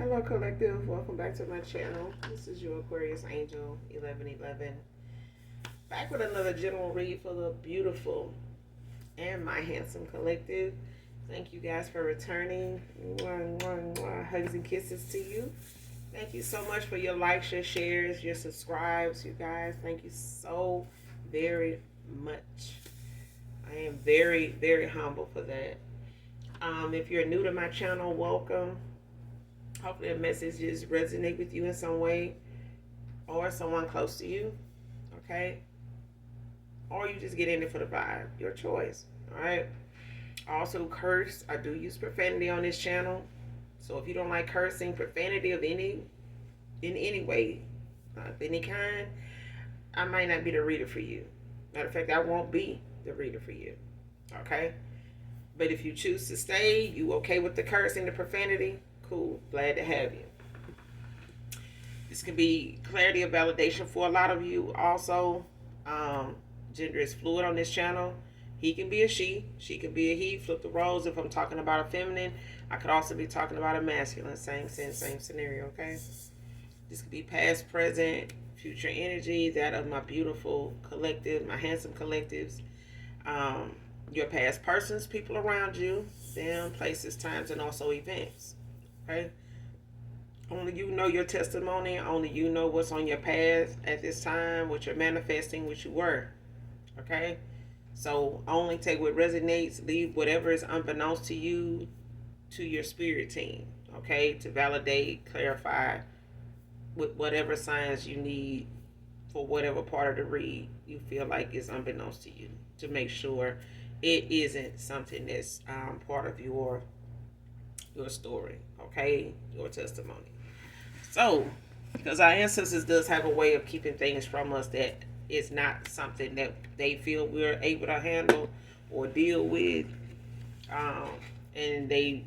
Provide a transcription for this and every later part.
Hello, collective. Welcome back to my channel. This is your Aquarius Angel 1111. Back with another general read for the beautiful and my handsome collective. Thank you guys for returning. Mwah, mwah, mwah. Hugs and kisses to you. Thank you so much for your likes, your shares, your subscribes, you guys. Thank you so very much. I am very, very humble for that. If you're new to my channel, welcome. Hopefully the messages resonate with you in some way or someone close to you, okay? Or you just get in it for the vibe, your choice, all right? I also curse. I do use profanity on this channel. So if you don't like cursing, profanity of in any way, of any kind, I might not be the reader for you. Matter of fact, I won't be the reader for you, okay? But if you choose to stay, you okay with the cursing, the profanity, cool, glad to have you. This can be clarity of validation for a lot of you. Also, gender is fluid on this channel. He can be a she can be a he. Flip the roles. If I'm talking about a feminine, I could also be talking about a masculine. Same sense, same scenario, okay? This could be past, present, future energy, that of my beautiful collective, my handsome collectives. Your past persons, people around you, them, places, times, and also events. Okay? Only you know your testimony. Only you know what's on your path at this time, what you're manifesting, what you were. Okay? So only take what resonates, leave whatever is unbeknownst to you to your spirit team. Okay? To validate, clarify with whatever signs you need for whatever part of the read you feel like is unbeknownst to you, to make sure it isn't something that's part of your story, okay, your testimony. So, because our ancestors does have a way of keeping things from us that is not something that they feel we're able to handle or deal with, um, and they,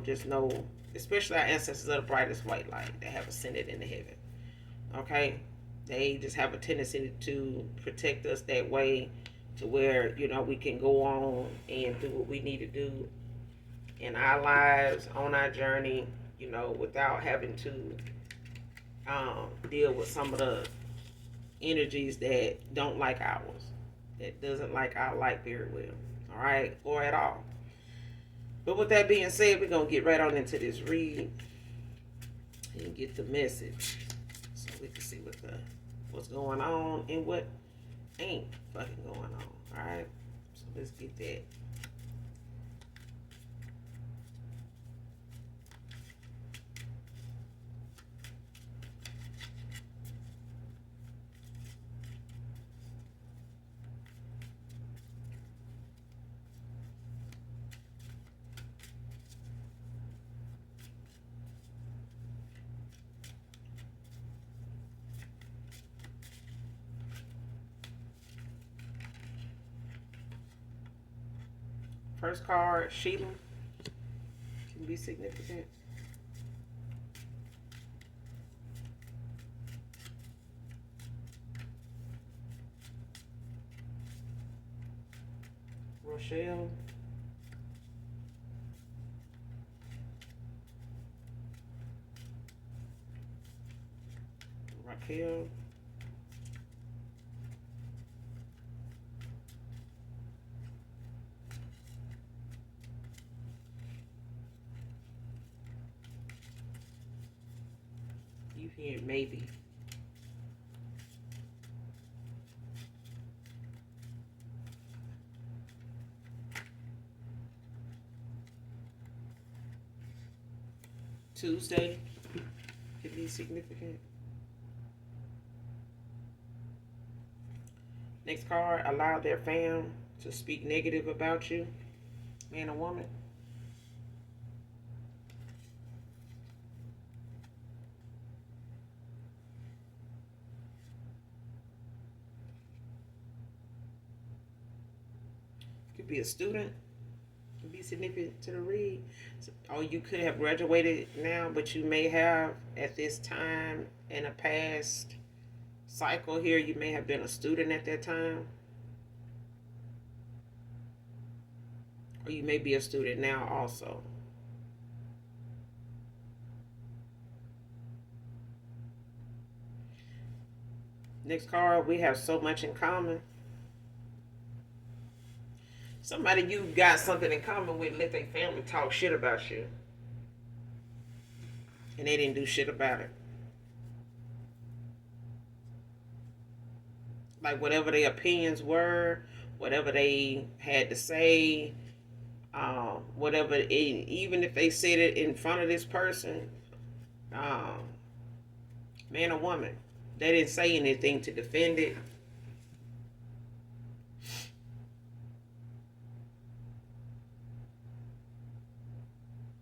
just know, especially our ancestors are the brightest white light. They have ascended into heaven. Okay, they just have a tendency to protect us that way, to where we can go on and do what we need to do in our lives, on our journey, without having to deal with some of the energies that don't like ours, that doesn't like our light very well, all right, or at all. But with that being said, we're going to get right on into this read and get the message so we can see what's going on and what ain't fucking going on, all right? So let's get that. First card, Sheila, can be significant. Rochelle. Raquel. You hear maybe. Tuesday could be significant. Next card, allow their fam to speak negative about you, man or woman. Could be a student, could be significant to the read. Or you could have graduated now, but you may have at this time in a past cycle here, you may have been a student at that time. Or you may be a student now also. Next card, we have so much in common. Somebody you got something in common with, let their family talk shit about you. And they didn't do shit about it. Like whatever their opinions were, whatever they had to say, whatever, even if they said it in front of this person, um, man or woman, they didn't say anything to defend it.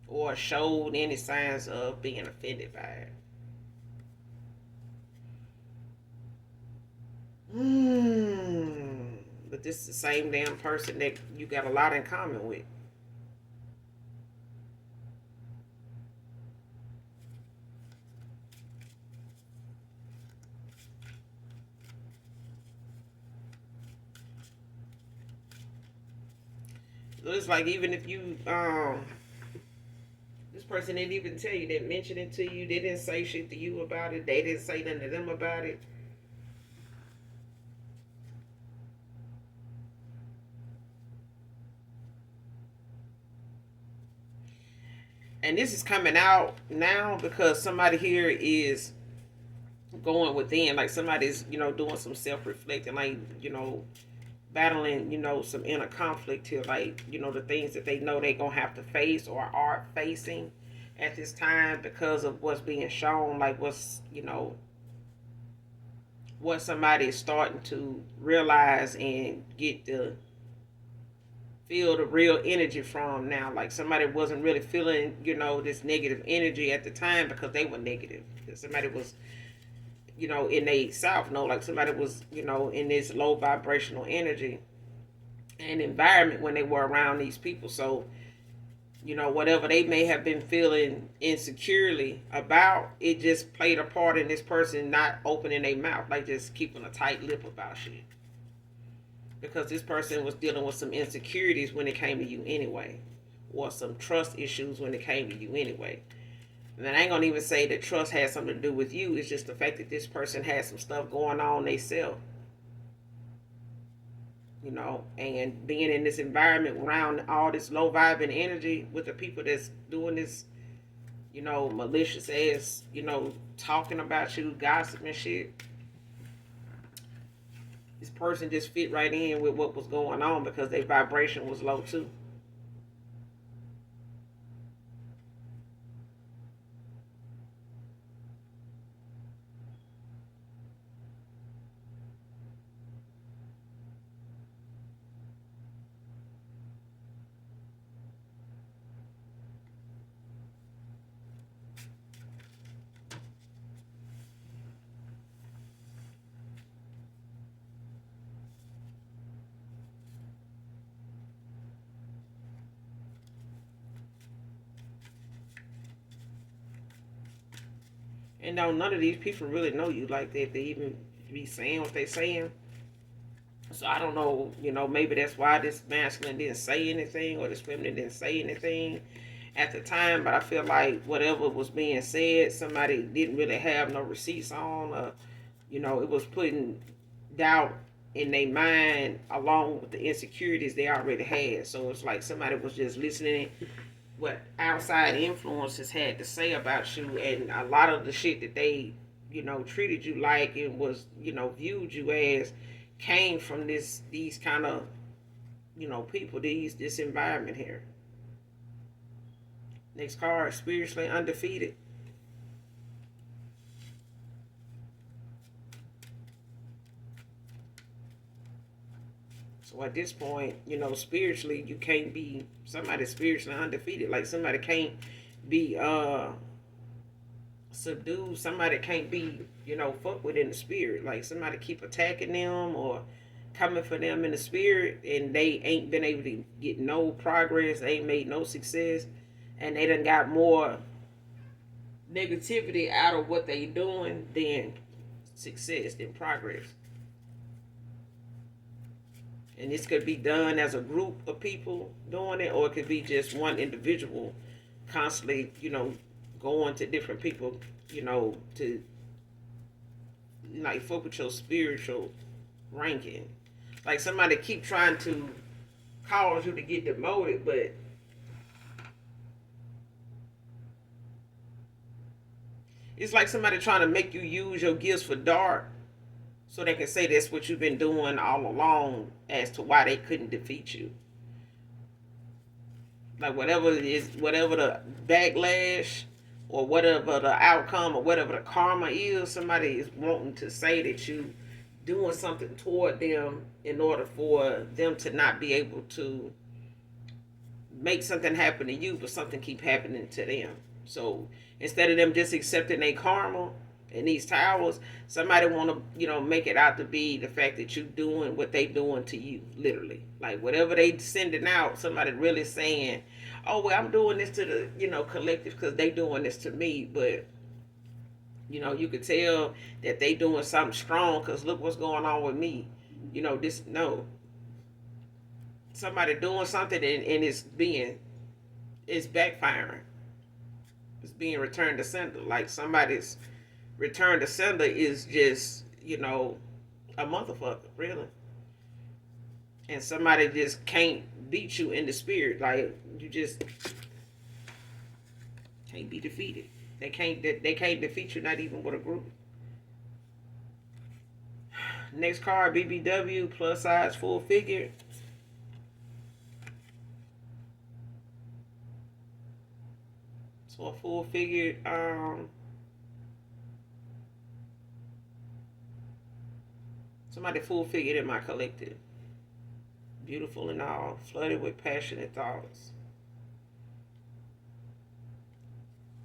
Or showed any signs of being offended by it. But this is the same damn person that you got a lot in common with. So it's like even if you this person didn't even tell you, didn't mention it to you, they didn't say shit to you about it, they didn't say nothing to them about it. And this is coming out now because somebody here is going within, like somebody's, doing some self-reflecting, like, battling, some inner conflict here, like, the things that they know they're gonna have to face or are facing at this time because of what's being shown, like what somebody is starting to realize and get the feel the real energy from now. Like somebody wasn't really feeling, this negative energy at the time because they were negative. Somebody was, in a south node, like somebody was, in this low vibrational energy and environment when they were around these people. So, whatever they may have been feeling insecurely about, it just played a part in this person not opening their mouth, like just keeping a tight lip about shit. Because this person was dealing with some insecurities when it came to you anyway, or some trust issues when it came to you anyway. And I ain't gonna even say that trust has something to do with you. It's just the fact that this person has some stuff going on themselves. And being in this environment around all this low vibing energy with the people that's doing this, malicious ass, talking about you, gossiping shit. This person just fit right in with what was going on because their vibration was low too. And now none of these people really know you like that. They even be saying what they saying. So I don't know, maybe that's why this masculine didn't say anything or this feminine didn't say anything at the time. But I feel like whatever was being said, somebody didn't really have no receipts on. It was putting doubt in their mind along with the insecurities they already had. So it's like somebody was just listening what outside influences had to say about you, and a lot of the shit that they, treated you like and was, viewed you as came from these kind of, people, this environment here. Next card, spiritually undefeated. So at this point, spiritually, you can't be somebody spiritually undefeated. Like somebody can't be subdued. Somebody can't be, fucked with in the spirit. Like somebody keep attacking them or coming for them in the spirit, and they ain't been able to get no progress. They ain't made no success, and they done got more negativity out of what they doing than success, than progress. And this could be done as a group of people doing it, or it could be just one individual constantly, going to different people, to like fuck with your spiritual ranking. Like somebody keep trying to cause you to get demoted, but it's like somebody trying to make you use your gifts for dark so they can say that's what you've been doing all along as to why they couldn't defeat you. Like whatever it is, whatever the backlash or whatever the outcome or whatever the karma is, somebody is wanting to say that you doing something toward them in order for them to not be able to make something happen to you, but something keep happening to them. So instead of them just accepting their karma in these towers, somebody want to, make it out to be the fact that you doing what they doing to you, literally. Like whatever they sending out, somebody really saying, oh, well, I'm doing this to the, collective because they doing this to me. But, you could tell that they doing something strong because look what's going on with me. No. Somebody doing something and it's backfiring. It's being returned to sender. Like somebody's return to sender is just, a motherfucker, really. And somebody just can't beat you in the spirit. Like you just can't be defeated. They can't defeat you, not even with a group. Next card, BBW, plus size, full figure. So a full figure, somebody full figured in my collective. Beautiful and all, flooded with passionate thoughts.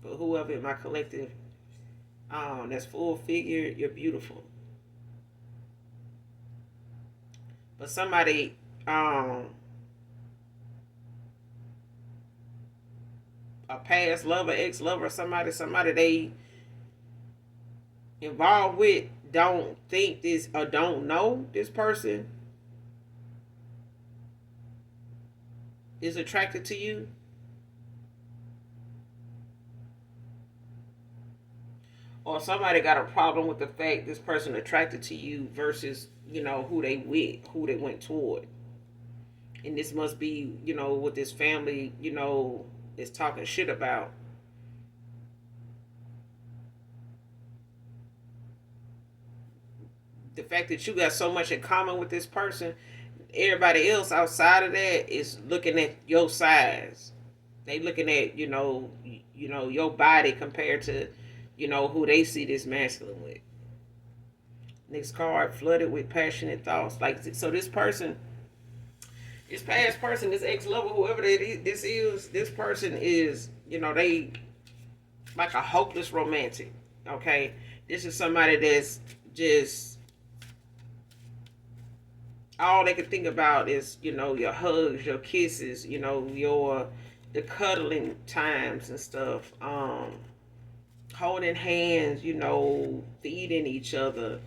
But whoever in my collective, that's full figure, you're beautiful. But somebody, a past lover, ex-lover, somebody they involved with don't think this or don't know this person is attracted to you. Or somebody got a problem with the fact this person attracted to you versus, who they with, who they went toward. And this must be, what this family, is talking shit about. The fact that you got so much in common with this person, everybody else outside of that is looking at your size. They looking at, your body compared to, who they see this masculine with. Next card, flooded with passionate thoughts. Like, so this person, this past person, this ex-lover, whoever this is, this person is, they like a hopeless romantic. Okay, this is somebody that's just all they can think about is, your hugs, your kisses, the cuddling times and stuff. Holding hands, feeding each other.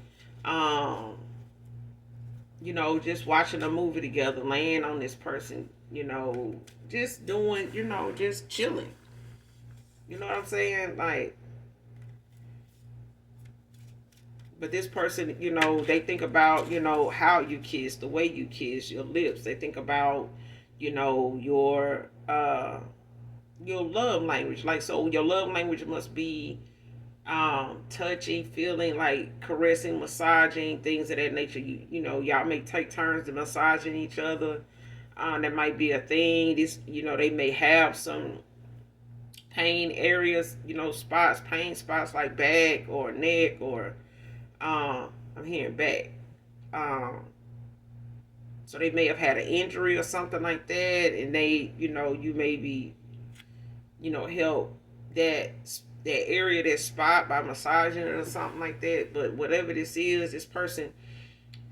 Just watching a movie together, laying on this person, just doing, just chilling. You know what I'm saying? Like, but this person, they think about, how you kiss, the way you kiss, your lips. They think about, your love language. Like, so your love language must be touching, feeling, like caressing, massaging, things of that nature. Y'all may take turns to massaging each other. That might be a thing. This, they may have some pain areas, spots, pain spots like back or neck or I'm hearing back. So they may have had an injury or something like that, and they, you may be, help that area, that spot by massaging it or something like that. But whatever this is, this person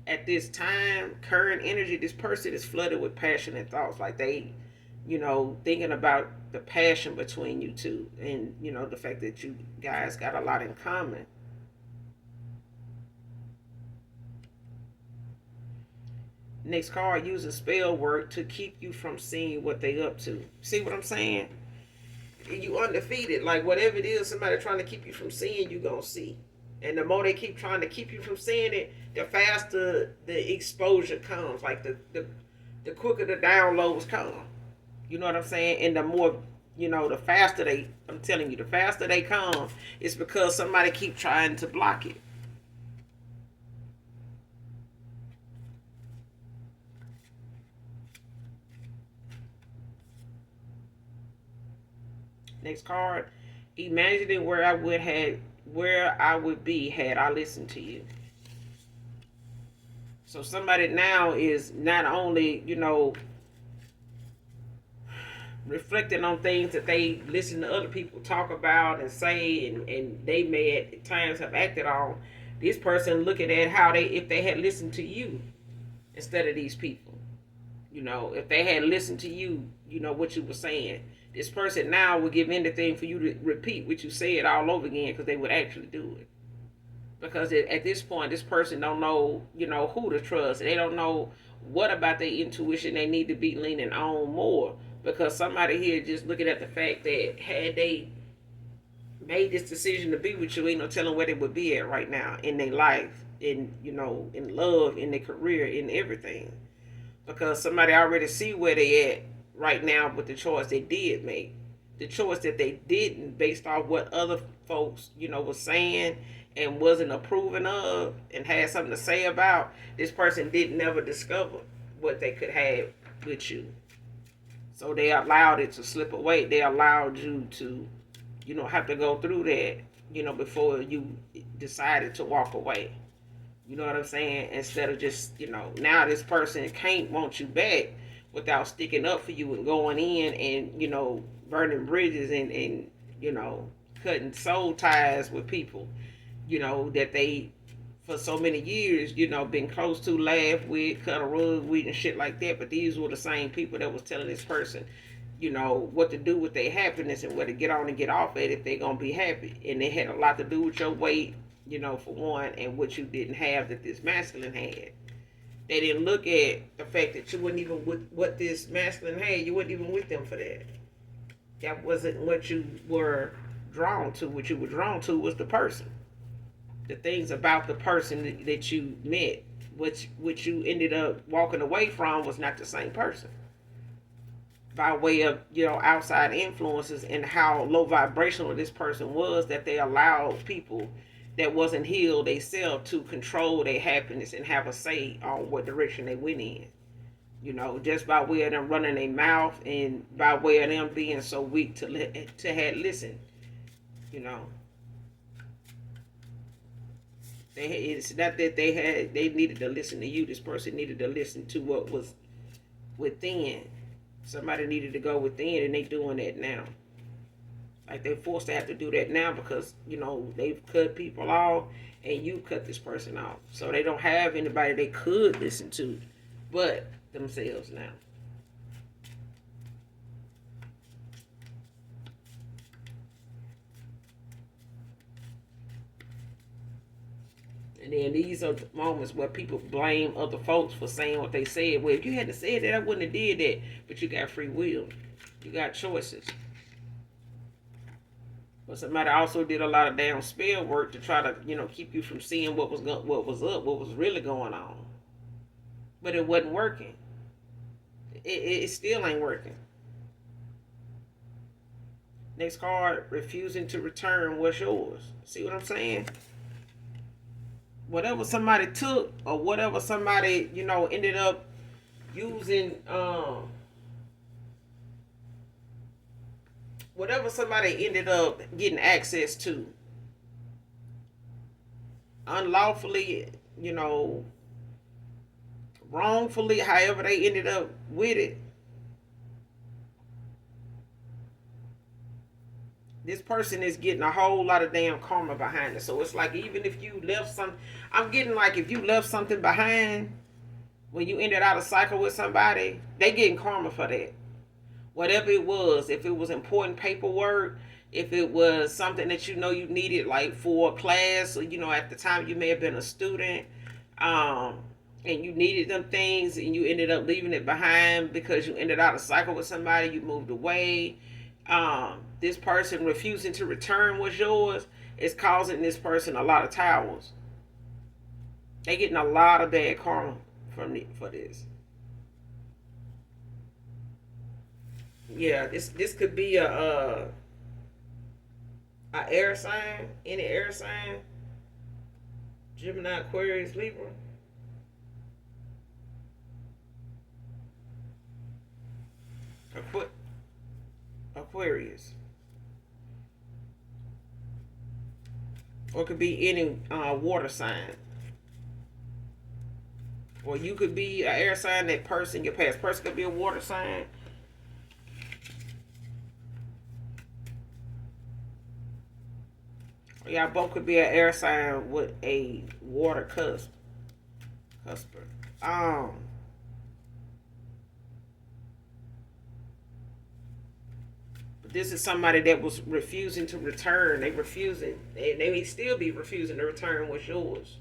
at this time, current energy, this person is flooded with passionate thoughts. Like they, thinking about the passion between you two, and the fact that you guys got a lot in common. Next card, using spell work to keep you from seeing what they up to. See what I'm saying? You undefeated. Like whatever it is, somebody trying to keep you from seeing, you gonna see. And the more they keep trying to keep you from seeing it, the faster the exposure comes. Like the quicker the downloads come. You know what I'm saying? And the more, the faster I'm telling you, the faster they come, it's because somebody keep trying to block it. Next card. Imagining where I would be had I listened to you. So somebody now is not only, reflecting on things that they listen to other people talk about and say, and they may at times have acted on. This person looking at how if they had listened to you instead of these people. If they had listened to you, what you were saying. This person now would give anything for you to repeat what you said all over again, because they would actually do it. Because at this point, this person don't know, who to trust. They don't know what about their intuition they need to be leaning on more. Because somebody here just looking at the fact that had they made this decision to be with you, ain't no telling where they would be at right now in their life, in love, in their career, in everything. Because somebody already see where they at right now with the choice they did make. The choice that they didn't, based off what other folks, was saying and wasn't approving of and had something to say about. This person didn't never discover what they could have with you. So they allowed it to slip away. They allowed you to, have to go through that, before you decided to walk away. You know what I'm saying? Instead of just, now this person can't want you back without sticking up for you and going in and, burning bridges and cutting soul ties with people, that they, for so many years, been close to, laugh with, cut a rug with, and shit like that. But these were the same people that was telling this person, what to do with their happiness and where to get on and get off at if they're going to be happy. And it had a lot to do with your weight, for one, and what you didn't have that this masculine had. They didn't look at the fact that you weren't even with what this masculine had. You weren't even with them for that. That wasn't what you were drawn to. What you were drawn to was the person. The things about the person that you met, which you ended up walking away from, was not the same person. By way of, outside influences and how low vibrational this person was, that they allowed people that wasn't healed themselves to control their happiness and have a say on what direction they went in. Just by way of them running their mouth and by way of them being so weak to have listened. It's not that they needed to listen to you. This person needed to listen to what was within. Somebody needed to go within, and they doing that now. Like, they're forced to have to do that now because, they've cut people off and you cut this person off. So they don't have anybody they could listen to but themselves now. And then these are the moments where people blame other folks for saying what they said. Well, if you hadn't said that, I wouldn't have did that. But you got free will. You got choices. But somebody also did a lot of damn spell work to try to, keep you from seeing what was up, what was really going on. But it wasn't working. It still ain't working. Next card, refusing to return what's yours. See what I'm saying? Whatever somebody took, or whatever somebody, ended up using, whatever somebody ended up getting access to unlawfully, wrongfully, however they ended up with it, this person is getting a whole lot of damn karma behind it. So it's like, even if you left I'm getting like, if you left something behind when you ended out a cycle with somebody, they getting karma for that. Whatever it was, if it was important paperwork, if it was something that you needed, like for a class, or at the time you may have been a student, and you needed them things and you ended up leaving it behind because you ended out a cycle with somebody, you moved away. This person refusing to return what's yours, it's causing this person a lot of towels. They getting a lot of bad karma for this. Yeah, this could be a air sign, any air sign, Gemini, Aquarius, Libra. Aquarius. Or it could be any water sign. Or you could be an air sign. That person, your past person, could be a water sign. Or y'all both could be an air sign with a water cusper. But this is somebody that was refusing to return. They may still be refusing to return what's yours.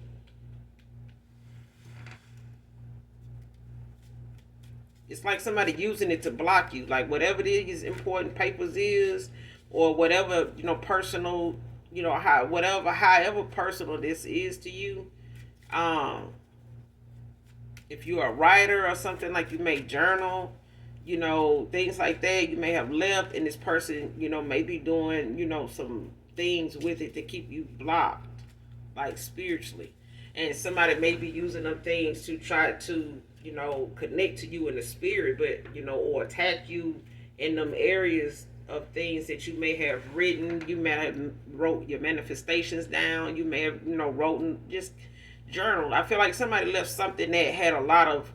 It's like somebody using it to block you. Like whatever it is, important papers is, or whatever, personal, however personal this is to you. Um, if you're a writer or something, like you may journal, things like that, you may have left, and this person, may be doing, some things with it to keep you blocked, like spiritually. And somebody may be using them things to try to, connect to you in the spirit, but, or attack you in them areas of things that you may have written. You may have wrote your manifestations down. You may have, wrote and just journal. I feel like somebody left something that had a lot of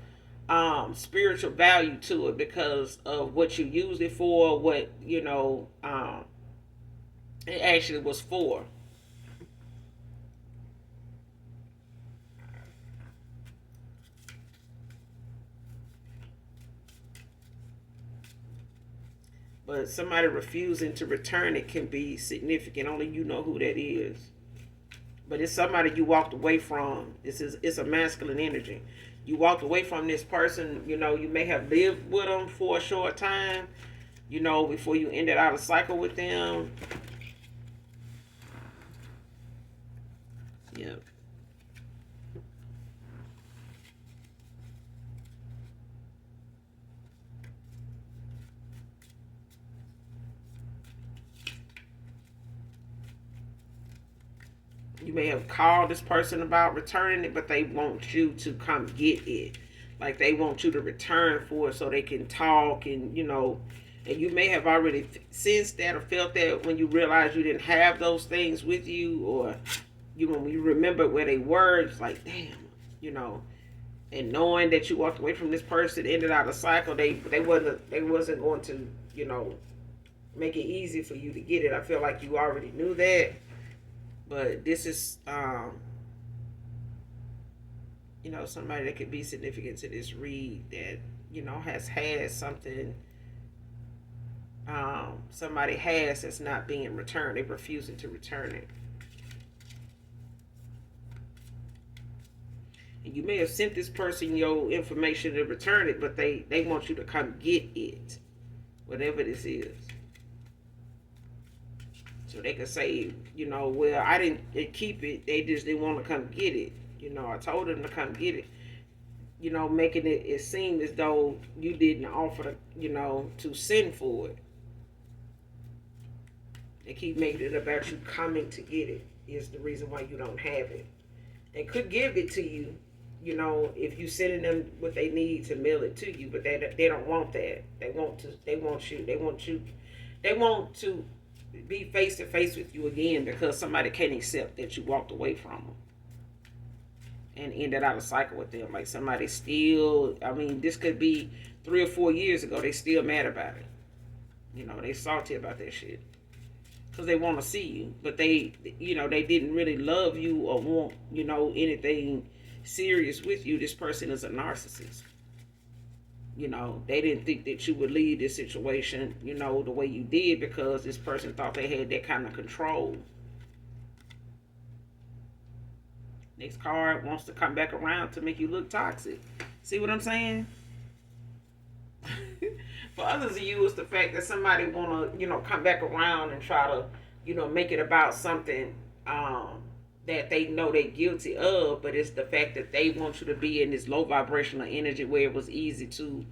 spiritual value to it because of what you used it for, what it actually was for. But somebody refusing to return it can be significant. Only you know who that is. But it's somebody you walked away from. It's a masculine energy. You walked away from this person. You may have lived with them for a short time. Before you ended out a cycle with them. Yeah. You may have called this person about returning it, but they want you to come get it. Like they want you to return for it so they can talk, and you may have already sensed that or felt that when you realized you didn't have those things with you, or when you remember where they were, it's like, damn, and knowing that you walked away from this person, ended out a cycle, they wasn't going to, make it easy for you to get it. I feel like you already knew that. But this is, somebody that could be significant to this read that, has had something, somebody has that's not being returned. They're refusing to return it. And you may have sent this person your information to return it, but they want you to come get it, whatever this is. So they could say, well, I didn't keep it. They just didn't want to come get it. I told them to come get it. Making it seem as though you didn't offer to send for it. They keep making it about you coming to get it is the reason why you don't have it. They could give it to you, if you sending them what they need to mail it to you, but they don't want that. They want to be face to face with you again because somebody can't accept that you walked away from them and ended out a cycle with them. Like somebody still, this could be 3 or 4 years ago. They still mad about it. They salty about that shit because they want to see you, but they didn't really love you or want, anything serious with you. This person is a narcissist. They didn't think that you would leave this situation, the way you did because this person thought they had that kind of control. Next card wants to come back around to make you look toxic. See what I'm saying? For others of you, it's the fact that somebody want to, come back around and try to, make it about something, um, that they know they're guilty of, but it's the fact that they want you to be in this low vibrational energy where it was easy to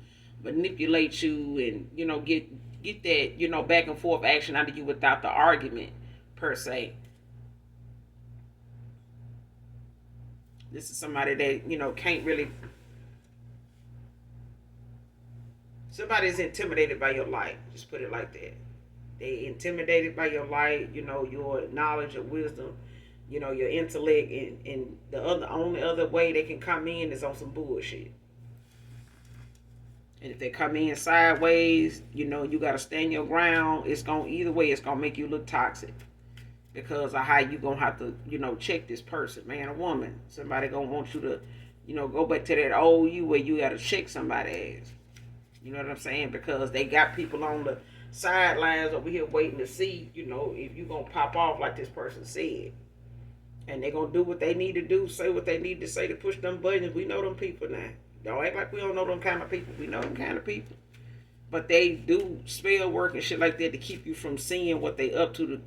manipulate you and get that back and forth action out of you without the argument per se. This is somebody that can't really. Somebody's intimidated by your light. Just put it like that. They intimidated by your light. Your knowledge, your wisdom, your intellect, and the only other way they can come in is on some bullshit. And if they come in sideways, you gotta stand your ground. It's gonna either way. It's gonna make you look toxic because of how you gonna have to, check this person, man or woman. Somebody gonna want you to, go back to that old you where you gotta check somebody ass. You know what I'm saying? Because they got people on the sidelines over here waiting to see, if you gonna pop off like this person said. And they gonna do what they need to do, say what they need to say to push them buttons. We know them people now. Don't act like we don't know them kind of people. We know them kind of people. But they do spell work and shit like that to keep you from seeing what they up to,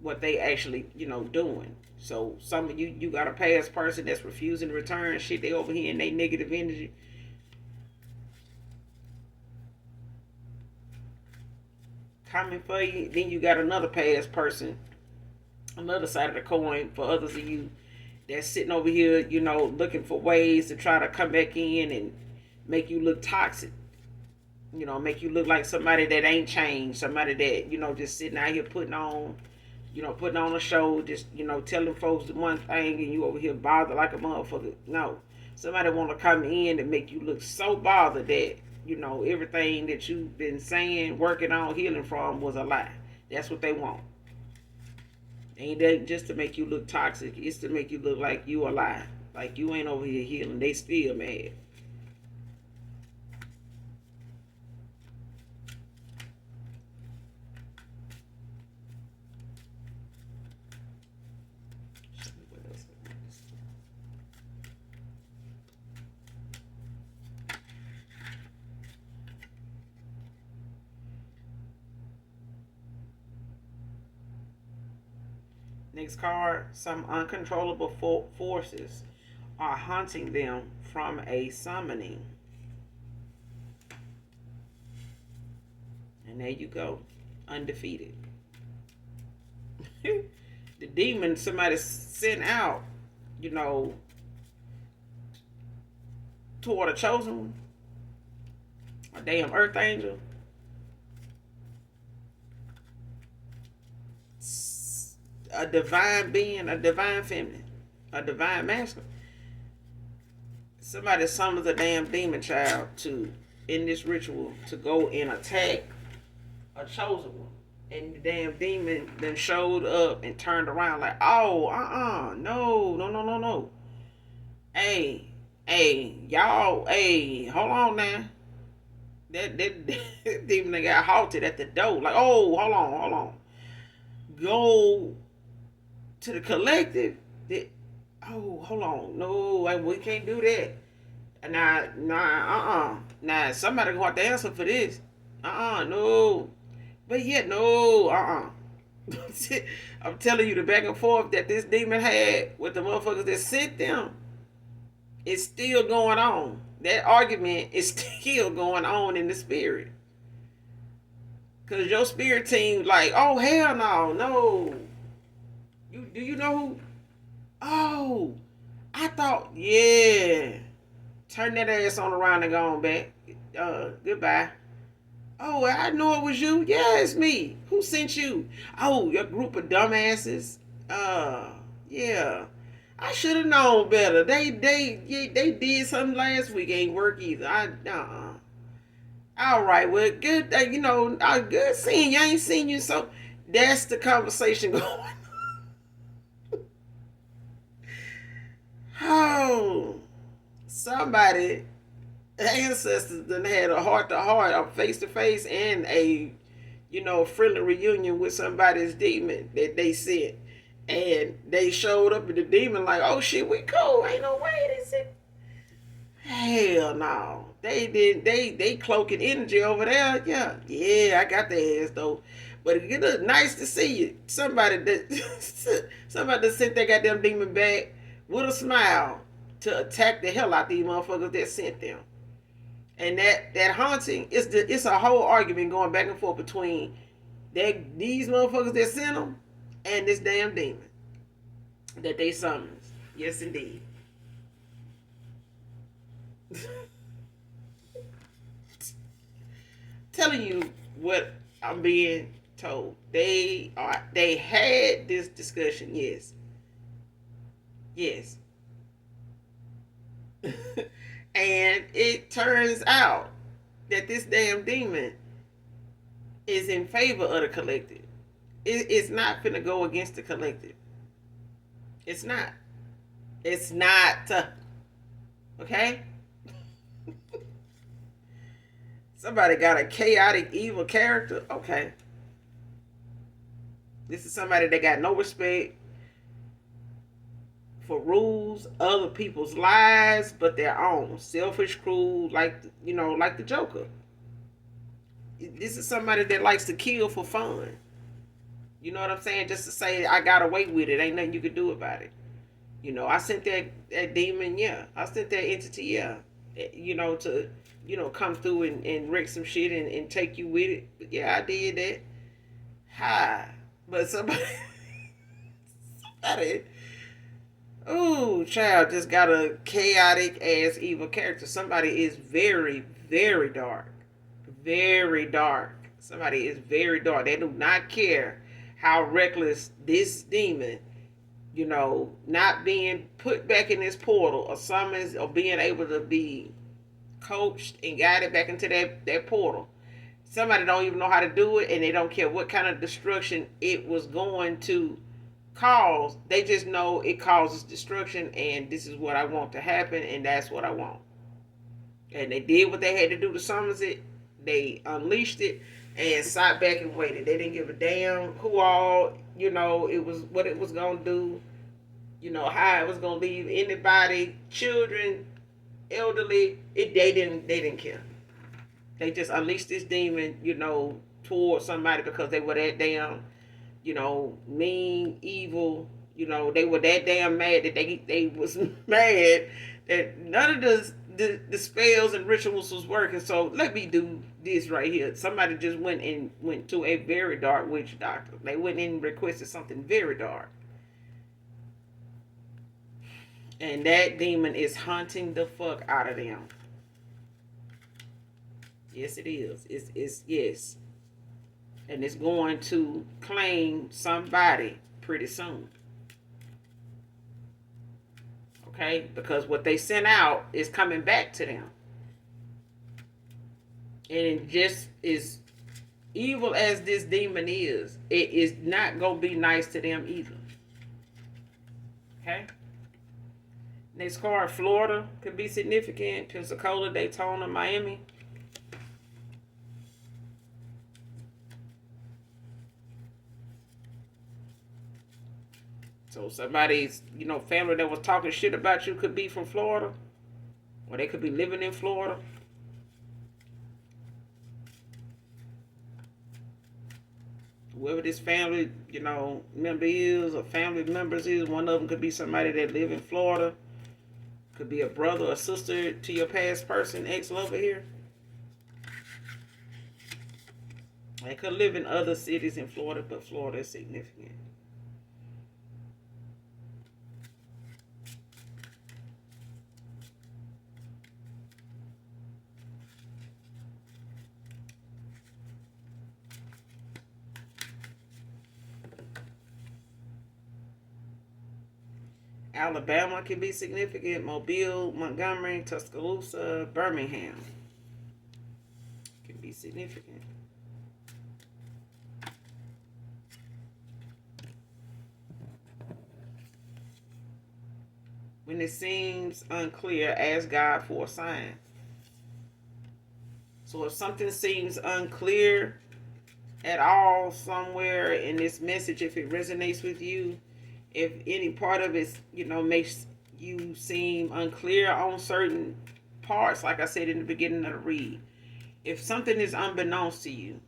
what they actually, doing. So some of you got a past person that's refusing to return shit. They over here in their negative energy. Coming for you. Then you got another past person, another side of the coin for others of you that's sitting over here, looking for ways to try to come back in and make you look toxic. Make you look like somebody that ain't changed, somebody that, just sitting out here putting on a show, just, telling folks the one thing and you over here bothered like a motherfucker. No. Somebody want to come in and make you look so bothered that, everything that you've been saying, working on, healing from was a lie. That's what they want. Ain't that just to make you look toxic? It's to make you look like you alive. Like you ain't over here healing. They still mad. Next card, some uncontrollable forces are haunting them from a summoning. And there you go, undefeated. The demon somebody sent out, toward a chosen one, a damn earth angel. A divine being, a divine feminine, a divine masculine. Somebody summons a damn demon child in this ritual to go and attack a chosen one. And the damn demon then showed up and turned around like, oh, no. Hey, y'all, hold on now. That demon got halted at the door. Like, oh, hold on. Go to the collective. Hold on. No, we can't do that. Nah, somebody gonna have to answer for this. No. But yet, no, I'm telling you, the back and forth that this demon had with the motherfuckers that sent them, it's still going on. That argument is still going on in the spirit. Cause your spirit team like, oh hell no. Do you know who? Oh, I thought, yeah. Turn that ass on around and go on back. Goodbye. Oh, I know it was you. Yeah, it's me. Who sent you? Oh, your group of dumbasses. Yeah. I should have known better. They did something last week. Ain't work either. All right. Well, good. Good seeing you. I ain't seen you. So that's the conversation going on. Oh, somebody, ancestors done had a heart-to-heart, a face-to-face, and a, friendly reunion with somebody's demon that they sent. And they showed up at the demon like, oh shit, we cool. Ain't no way. They said, hell no. They cloaking energy over there. Yeah, I got their ass though. But it look nice to see you. Somebody that sent that goddamn demon back with a smile to attack the hell out these motherfuckers that sent them. And that haunting it's a whole argument going back and forth between these motherfuckers that sent them and this damn demon that they summoned. Yes, indeed. Telling you what I'm being told. They had this discussion. Yes. Yes. And it turns out that this damn demon is in favor of the collective. It's not finna go against the collective. It's not. It's not. Okay? Somebody got a chaotic evil character. Okay. This is somebody that got no respect for rules, other people's lives, but their own. Selfish, cruel, like the Joker. This is somebody that likes to kill for fun. You know what I'm saying? Just to say I got away with it. Ain't nothing you can do about it. I sent that demon, yeah. I sent that entity, yeah. To come through and wreck some shit and take you with it. But yeah, I did that. Hi. But somebody ooh, child just got a chaotic ass evil character. Somebody is very, very dark. Very dark. Somebody is very dark. They do not care how reckless this demon, not being put back in this portal or summons or being able to be coached and guided back into that portal. Somebody don't even know how to do it, and they don't care what kind of destruction it was going to cause. They just know it causes destruction, and this is what I want to happen, and that's what I want. And they did what they had to do to summon it. They unleashed it and sat back and waited. They didn't give a damn who all, it was what it was gonna do, how it was gonna leave anybody, children, elderly. They didn't care. They just unleashed this demon, towards somebody because they were that damn, mean, evil. They were that damn mad that they was mad that none of the spells and rituals was working. So let me do this right here. Somebody just went to a very dark witch doctor. They went and requested something very dark. And that demon is hunting the fuck out of them. Yes, it is. It's yes. And it's going to claim somebody pretty soon. Okay? Because what they sent out is coming back to them. And it just is evil as this demon is, it is not going to be nice to them either. Okay? Next card, Florida could be significant. Pensacola, Daytona, Miami. So somebody's, family that was talking shit about you could be from Florida. Or they could be living in Florida. Whoever this family, member is, or family members is, one of them could be somebody that live in Florida. Could be a brother or sister to your past person, ex-lover here. They could live in other cities in Florida, but Florida is significant. Alabama can be significant. Mobile, Montgomery, Tuscaloosa, Birmingham can be significant. When it seems unclear, ask God for a sign. So if something seems unclear at all somewhere in this message, if it resonates with you, if any part of it, makes you seem unclear on certain parts, like I said in the beginning of the read, if something is unbeknownst to you,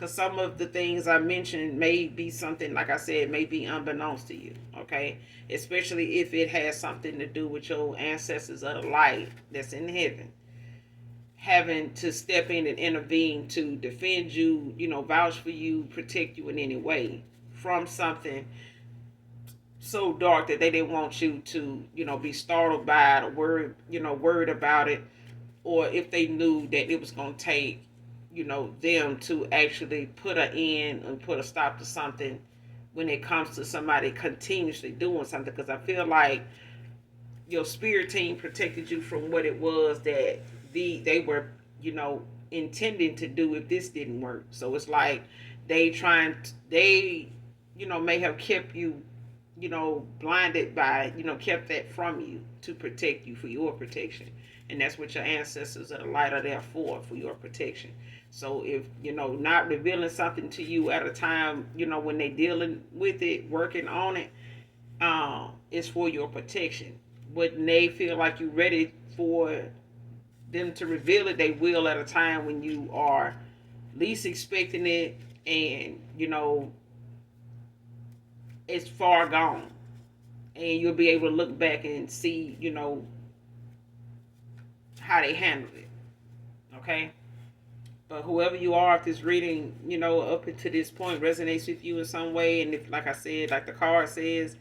Because some of the things I mentioned may be something, like I said, may be unbeknownst to you, okay? Especially if it has something to do with your ancestors of the light that's in heaven, having to step in and intervene to defend you, vouch for you, protect you in any way from something so dark that they didn't want you to, be startled by it or worried about it, or if they knew that it was going to take, them to actually put an end and put a stop to something when it comes to somebody continuously doing something. Because I feel like your spirit team protected you from what it was that they were, intending to do if this didn't work. So it's like they may have kept you, blinded by, kept that from you to protect you, for your protection. And that's what your ancestors of the light are there for your protection. So if, not revealing something to you at a time, when they dealing with it, working on it, it's for your protection. When they feel like you're ready for them to reveal it, they will at a time when you are least expecting it, and it's far gone, and you'll be able to look back and see, how they handled it. Okay? But whoever you are, if this reading, up until this point resonates with you in some way, and if, like I said, like the card says,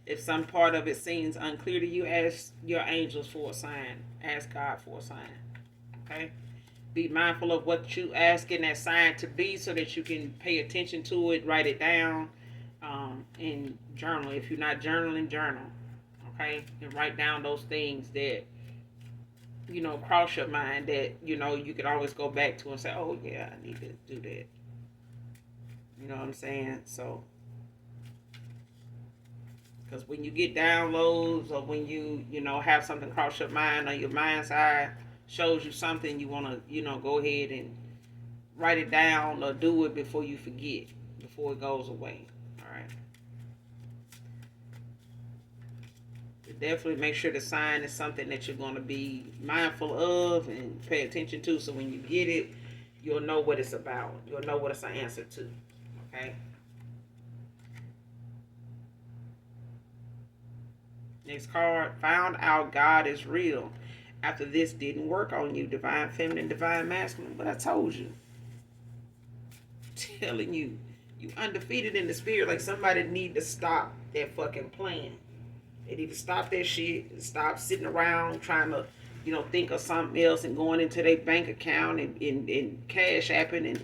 if some part of it seems unclear to you, ask your angels for a sign. Ask God for a sign. Okay? Be mindful of what you asking that sign to be so that you can pay attention to it, write it down, and journal. If you're not journaling, journal. Okay? And write down those things that, cross your mind that, you could always go back to and say, oh, yeah, I need to do that. You know what I'm saying? So, because when you get downloads, or when you, have something cross your mind, or your mind's eye shows you something, you want to, go ahead and write it down or do it before you forget, before it goes away. All right. Definitely make sure the sign is something that you're going to be mindful of and pay attention to, so when you get it, you'll know what it's about. You'll know what it's an answer to. Okay? Next card. Found out God is real after this didn't work on you. Divine feminine, divine masculine. But I told you. Telling you. You undefeated in the spirit. Like somebody need to stop that fucking plan. They need to stop that shit and stop sitting around trying to, think of something else and going into their bank account and cash apping and,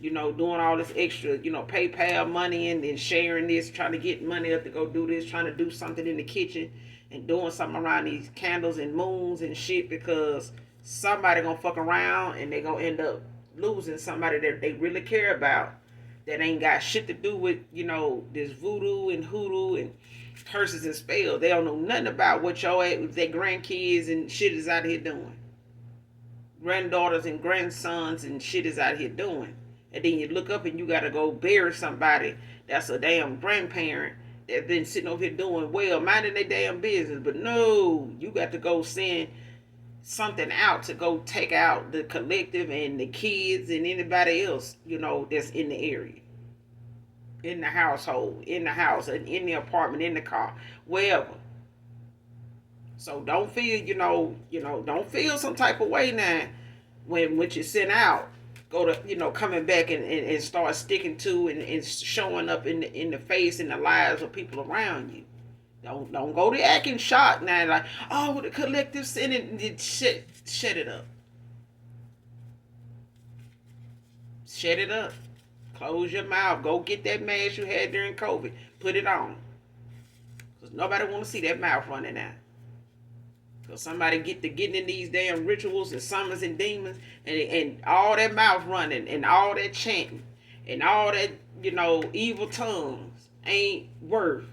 doing all this extra, PayPal money and sharing this, trying to get money up to go do this, trying to do something in the kitchen and doing something around these candles and moons and shit, because somebody gonna fuck around and they gonna end up losing somebody that they really care about, that ain't got shit to do with, this voodoo and hoodoo and curses and spells. They don't know nothing about what their grandkids and shit is out here doing. Granddaughters and grandsons and shit is out here doing. And then you look up and you gotta go bury somebody that's a damn grandparent that's been sitting over here doing well, minding their damn business. But no, you got to go send something out to go take out the collective and the kids and anybody else, that's in the area, in the household, in the house, in the apartment, in the car, wherever. So don't feel, don't feel some type of way now when you sent out, go to, coming back and start sticking to and showing up in the face and the lives of people around you. Don't go to acting shocked now, like, oh, the collective sin, and shut it up. Shut it up. Close your mouth. Go get that mask you had during COVID. Put it on. Because nobody want to see that mouth running out. Because somebody getting in these damn rituals and summons and demons and all that mouth running and all that chanting and all that, evil tongues ain't worth.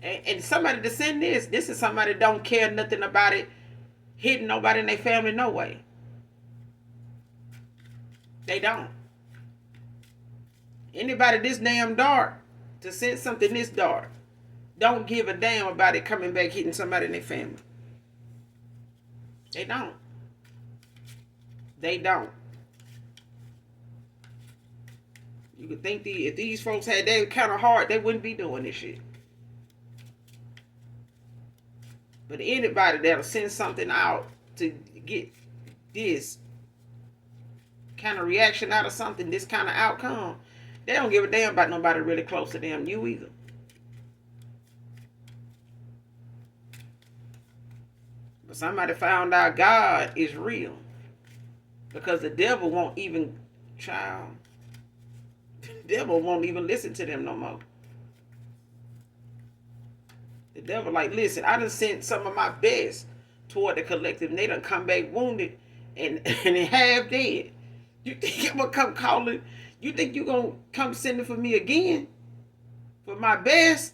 And somebody to send this is somebody that don't care nothing about it hitting nobody in their family no way. They don't. Anybody this damn dark to send something this dark don't give a damn about it coming back hitting somebody in their family. They don't. They don't. You could think if these folks had that kind of heart, they wouldn't be doing this shit. But anybody that'll send something out to get this kind of reaction out of something, this kind of outcome, they don't give a damn about nobody really close to them, you either. But somebody found out God is real. Because the devil won't even, child, the devil won't even listen to them no more. The devil like, listen, I done sent some of my best toward the collective, and they done come back wounded and half dead. You think I'm gonna come calling? You think you gonna come sending for me again? For my best?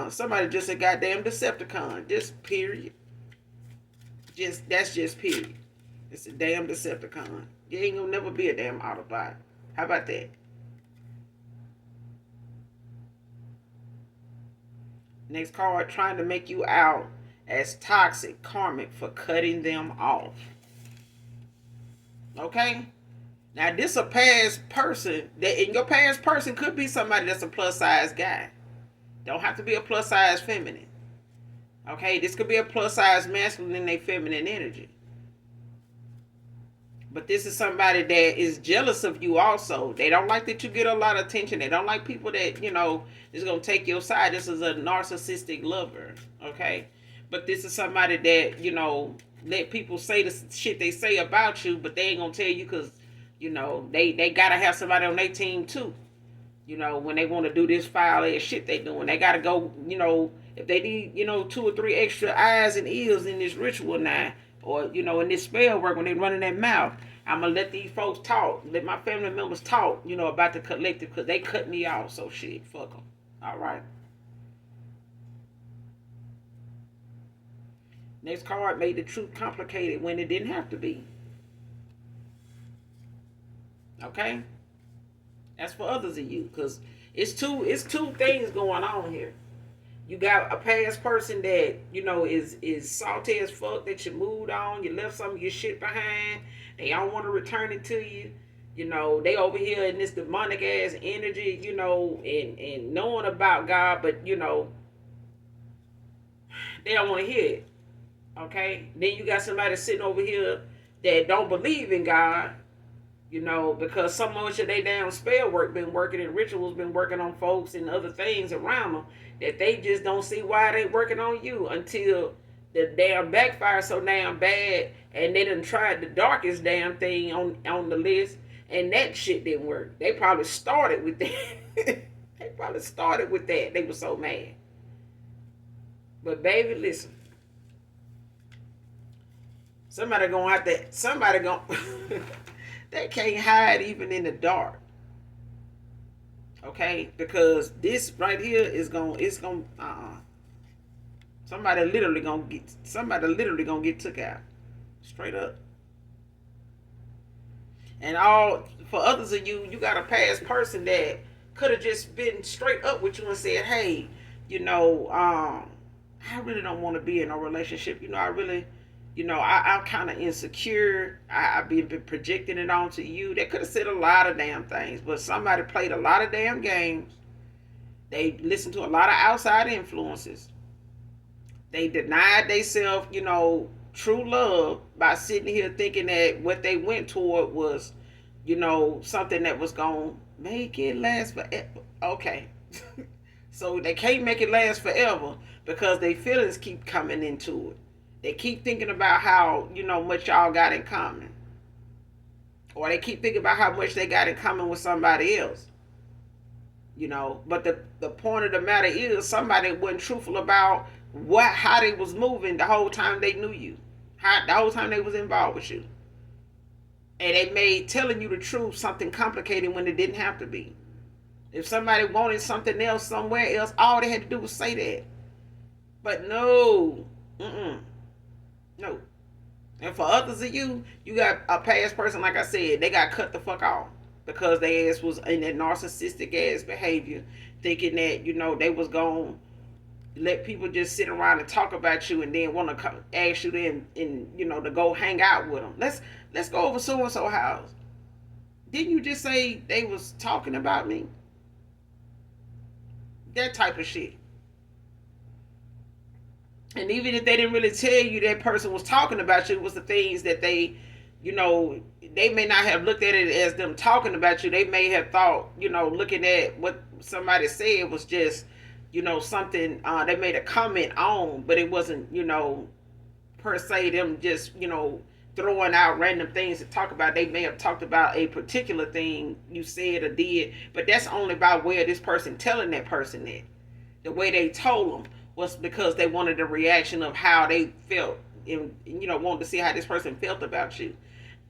Somebody just a goddamn Decepticon. Just period. That's just period. It's a damn Decepticon. You ain't gonna never be a damn Autobot. How about that? Next card, trying to make you out as toxic, karmic for cutting them off. Okay? Now this a past person, and your past person could be somebody that's a plus size guy. Don't have to be a plus size feminine. Okay? This could be a plus size masculine in their feminine energy. But this is somebody that is jealous of you also. They don't like that you get a lot of attention. They don't like people that, is going to take your side. This is a narcissistic lover, okay? But this is somebody that, let people say the shit they say about you, but they ain't going to tell you because, they got to have somebody on their team too. When they want to do this foul ass shit they doing. They got to go, if they need, 2 or 3 extra eyes and ears in this ritual now, or, in this spell work when they running their mouth, I'm going to let these folks talk. Let my family members talk, about the collective because they cut me off. So shit, fuck them. All right. Next card, made the truth complicated when it didn't have to be. Okay? That's for others of you because it's two things going on here. You got a past person that, is salty as fuck that you moved on. You left some of your shit behind. They don't want to return it to you. They over here in this demonic ass energy, and knowing about God, but, they don't want to hear it. Okay? Then you got somebody sitting over here that don't believe in God, because so much of their damn spell work been working and rituals been working on folks and other things around them that they just don't see why they working on you until the damn backfire so damn bad and they done tried the darkest damn thing on the list and that shit didn't work. They probably started with that. They were so mad. But baby, listen. Somebody gonna they can't hide even in the dark. Okay? Because this right here it's gonna somebody literally gonna get took out. Straight up. And all for others of you got a past person that could have just been straight up with you and said, hey, I really don't want to be in a relationship. I really I'm kind of insecure. I've been projecting it onto you. They could have said a lot of damn things, but somebody played a lot of damn games. They listened to a lot of outside influences. They denied themselves, true love by sitting here thinking that what they went toward was, something that was going to make it last forever. Okay. So they can't make it last forever because their feelings keep coming into it. They keep thinking about how, much y'all got in common. Or they keep thinking about how much they got in common with somebody else. But the point of the matter is somebody wasn't truthful about how they was moving the whole time they knew you. The whole time they was involved with you. And they made telling you the truth something complicated when it didn't have to be. If somebody wanted something else somewhere else, all they had to do was say that. But no. No. And for others of you got a past person, like I said, they got cut the fuck off because their ass was in that narcissistic ass behavior, thinking that, they was going to let people just sit around and talk about you and then want to ask you to, to go hang out with them. Let's go over so-and-so house. didn't you just say they was talking about me? That type of shit. And even if they didn't really tell you that person was talking about you, it was the things that they, you know, they may not have looked at it as them talking about you. They may have thought, looking at what somebody said was just, something they made a comment on, but it wasn't, per se them just, throwing out random things to talk about. They may have talked about a particular thing you said or did, but that's only by way of this person telling that person that. The way they told them was because they wanted a reaction of how they felt, and wanted to see how this person felt about you.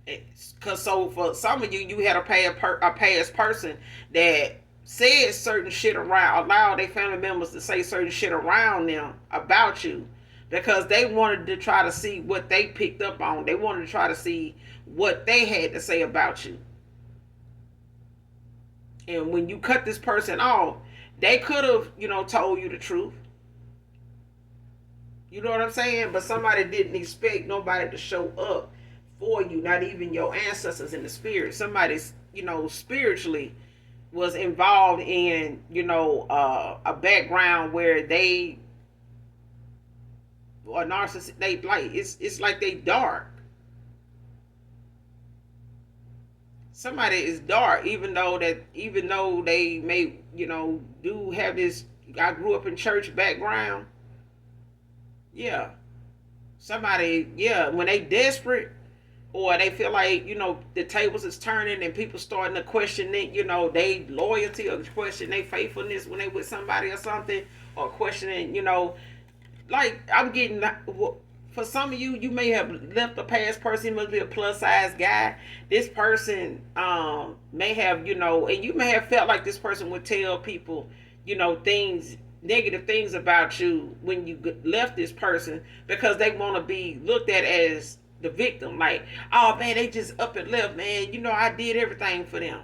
Because so for some of you, you had a past person that said certain shit around, allowed their family members to say certain shit around them about you, because they wanted to try to see what they picked up on. They wanted to try to see what they had to say about you. And when you cut this person off, they could have, told you the truth. You know what I'm saying? But somebody didn't expect nobody to show up for you, not even your ancestors in the spirit. Somebody's, spiritually was involved in, a background where they are narcissistic. They like it's like they dark. Somebody is dark, even though they may, do have this. I grew up in church background. Yeah, somebody, yeah, when they desperate, or they feel like, the tables is turning and people starting to question it, they loyalty, or question their faithfulness when they with somebody or something, or questioning, like I'm getting, for some of you, you may have left a past person. He must be a plus size guy. This person may have, and you may have felt like this person would tell people, things, negative things about you when you left this person, because they want to be looked at as the victim. Like, oh man, they just up and left, man. I did everything for them.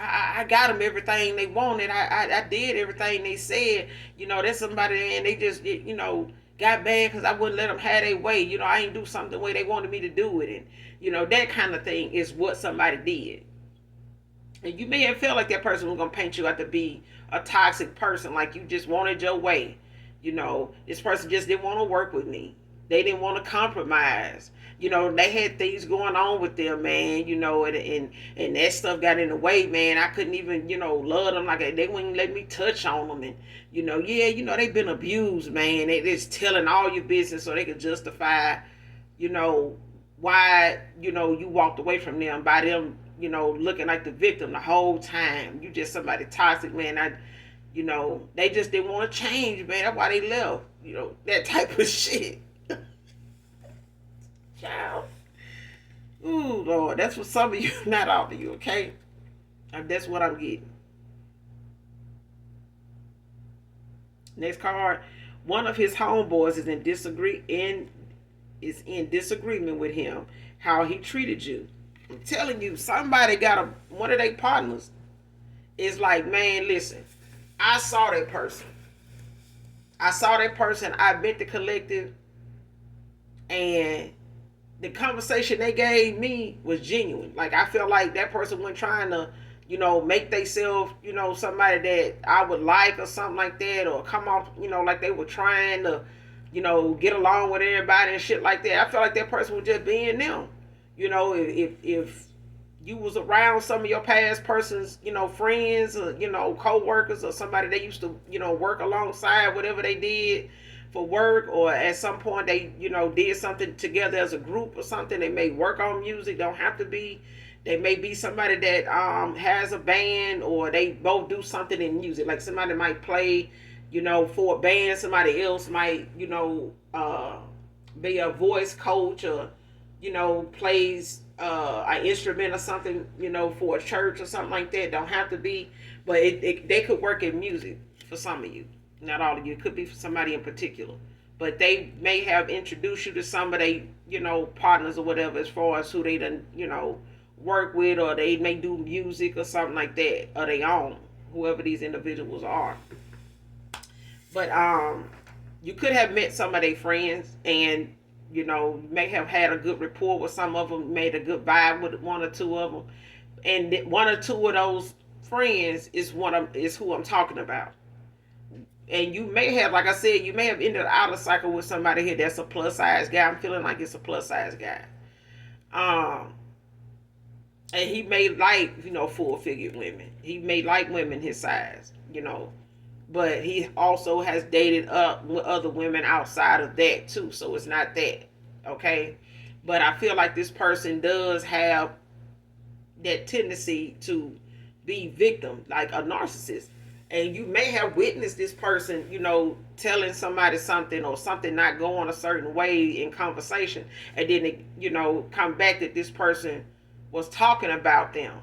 I got them everything they wanted. I did everything they said. That's somebody, and they just, got bad because I wouldn't let them have their way. I ain't do something the way they wanted me to do it. And, that kind of thing is what somebody did. And you may have felt like that person was going to paint you out to be a toxic person, like you just wanted your way. This person just didn't want to work with me. They didn't want to compromise. They had things going on with them, man, and that stuff got in the way, man. I couldn't even, love them like they wouldn't let me touch on them. And, they've been abused, man. They just telling all your business so they could justify, why, you walked away from them by them, looking like the victim the whole time. You just somebody toxic, man. They just didn't want to change, man. That's why they left, that type of shit. Child. Ooh, Lord, that's for some of you, not all of you, okay? That's what I'm getting. Next card. One of his homeboys is in disagreement with him, how he treated you. I'm telling you, somebody got one of their partners is like, man, listen, I saw that person. I've been to collective, and the conversation they gave me was genuine. Like, I felt like that person wasn't trying to, make themselves, somebody that I would like or something like that, or come off, like they were trying to, get along with everybody and shit like that. I felt like that person was just being them. If you was around some of your past person's, friends or, co-workers, or somebody they used to, work alongside, whatever they did for work, or at some point they, did something together as a group or something. They may work on music, don't have to be. They may be somebody that has a band, or they both do something in music. Like somebody might play, for a band, somebody else might, be a voice coach, or, plays an instrument or something, for a church or something like that. Don't have to be, but they could work in music for some of you. Not all of you. It could be for somebody in particular. But they may have introduced you to somebody, partners or whatever, as far as who they done, work with, or they may do music or something like that, or they own, whoever these individuals are. But you could have met some of their friends, and you may have had a good rapport with some of them, made a good vibe with one or two of them, And one or two of those friends is who I'm talking about. And you may have, like I said, you may have ended out of cycle with somebody here that's a plus size guy. I'm feeling like it's a plus size guy. Um, and he may like, full figured women. He may like women his size. But he also has dated up with other women outside of that too. So it's not that. Okay. But I feel like this person does have that tendency to be victim, like a narcissist. And you may have witnessed this person, telling somebody something or something not going a certain way in conversation, and then it, come back that this person was talking about them.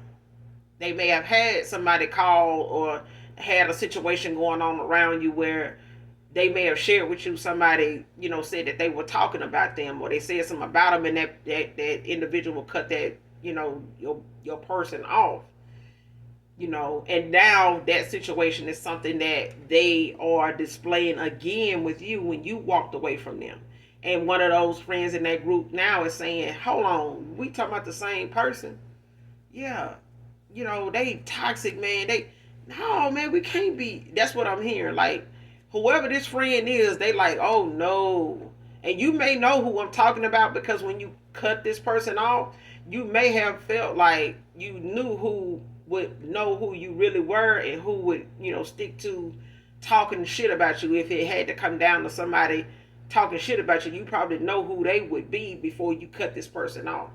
They may have had somebody call or had a situation going on around you where they may have shared with you somebody, said that they were talking about them, or they said something about them, and that individual will cut that, your person off. And now that situation is something that they are displaying again with you when you walked away from them. And one of those friends in that group now is saying, hold on, we talking about the same person? Yeah. They toxic, man. No, man, we can't be. That's what I'm hearing. Like, whoever this friend is, they like, oh no. And you may know who I'm talking about, because when you cut this person off, you may have felt like you knew who would know who you really were, and who would, stick to talking shit about you. If it had to come down to somebody talking shit about you, you probably know who they would be before you cut this person off.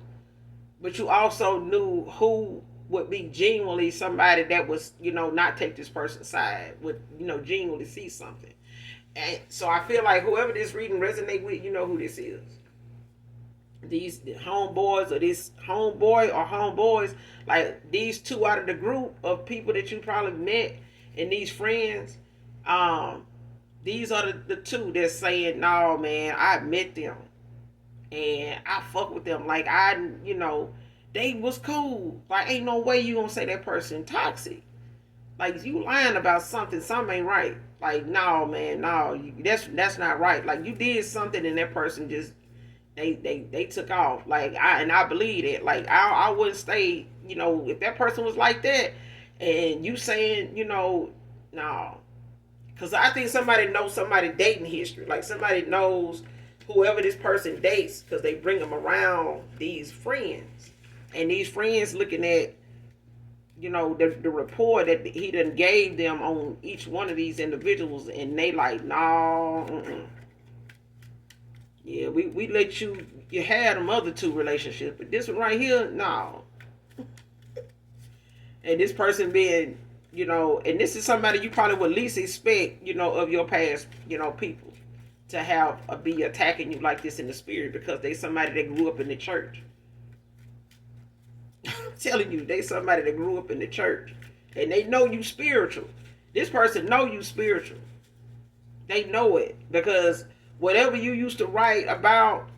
But you also knew who would be genuinely somebody that was, not take this person's side, would, genuinely see something. And so I feel like whoever this reading resonate with, you know who this is. These homeboys, or this homeboy or homeboys, like these two out of the group of people that you probably met, and these friends, these are the two that's saying, no man, I met them and I fuck with them. Like, they was cool. Like, ain't no way you gonna say that person toxic. Like, you lying about something ain't right. Like, no man, no, that's not right. Like, you did something and that person just, they took off. Like, I believe it. Like, I wouldn't stay, if that person was like that, and you saying, no. Because I think somebody knows somebody dating history. Like, somebody knows whoever this person dates, because they bring them around these friends. And these friends looking at, the rapport that he done gave them on each one of these individuals, and they like, no, yeah, we let you had them other two relationships, but this one right here, no. And this person being, and this is somebody you probably would least expect, of your past, people to have be attacking you like this in the spirit, because they somebody that grew up in the church. I'm telling you, they somebody that grew up in the church, and they know you spiritual. This person know you spiritual. They know it, because whatever you used to write about,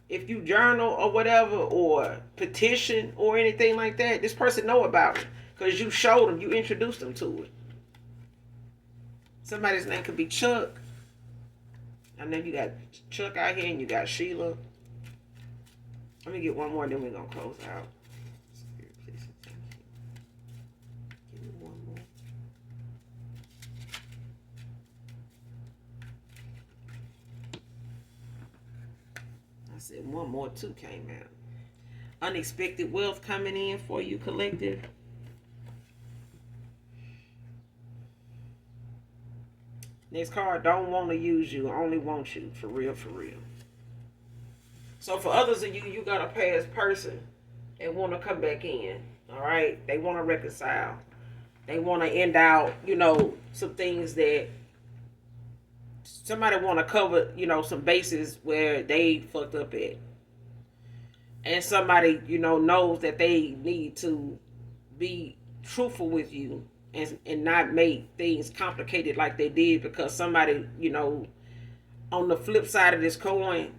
if you journal or whatever, or petition or anything like that, this person know about it, because you showed them, you introduced them to it. Somebody's name could be Chuck. I know you got Chuck out here, and you got Sheila. Let me get one more, then we're gonna close out. Spirit, please, thank you. Give me one more. I said one more too came out. Unexpected wealth coming in for you, collective. Next card, don't want to use you, only want you, for real, for real. So for others of you, you got a past person and want to come back in, all right? They want to reconcile. They want to end out, some things that somebody want to cover, some bases where they fucked up at. And somebody, knows that they need to be truthful with you, and not make things complicated like they did, because somebody, on the flip side of this coin,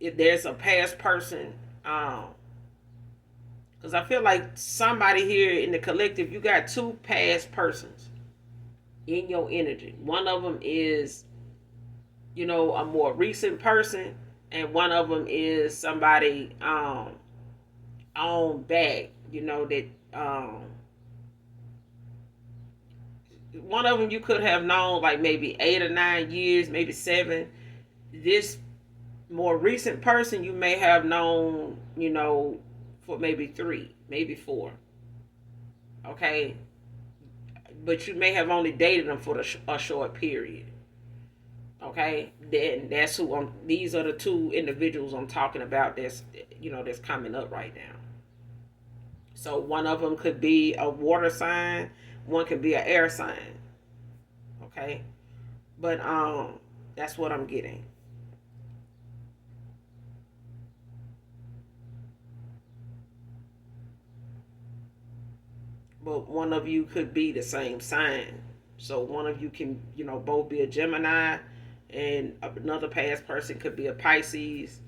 if there's a past person, because I feel like somebody here in the collective, you got two past persons in your energy. One of them is, a more recent person, and one of them is somebody on back, that Um, one of them you could have known like maybe 8 or 9 years, maybe 7. This more recent person you may have known, for maybe 3, maybe 4. Okay, but you may have only dated them for a short period. Okay, then that's who these are the 2 individuals I'm talking about. That's coming up right now. So one of them could be a water sign, one could be an air sign. Okay, but that's what I'm getting. But one of you could be the same sign. So one of you can, both be a Gemini, and another past person could be a Pisces,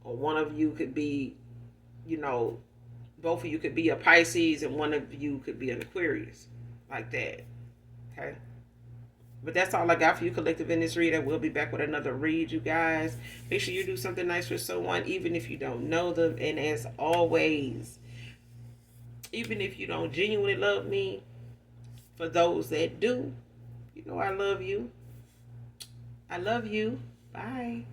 or one of you could be, you know, both of you could be a Pisces, and one of you could be an Aquarius, like that. Okay. But that's all I got for you, collective, in this read. I will be back with another read, you guys. Make sure you do something nice for someone, even if you don't know them. And as always, even if you don't genuinely love me, for those that do, I love you. I love you. Bye.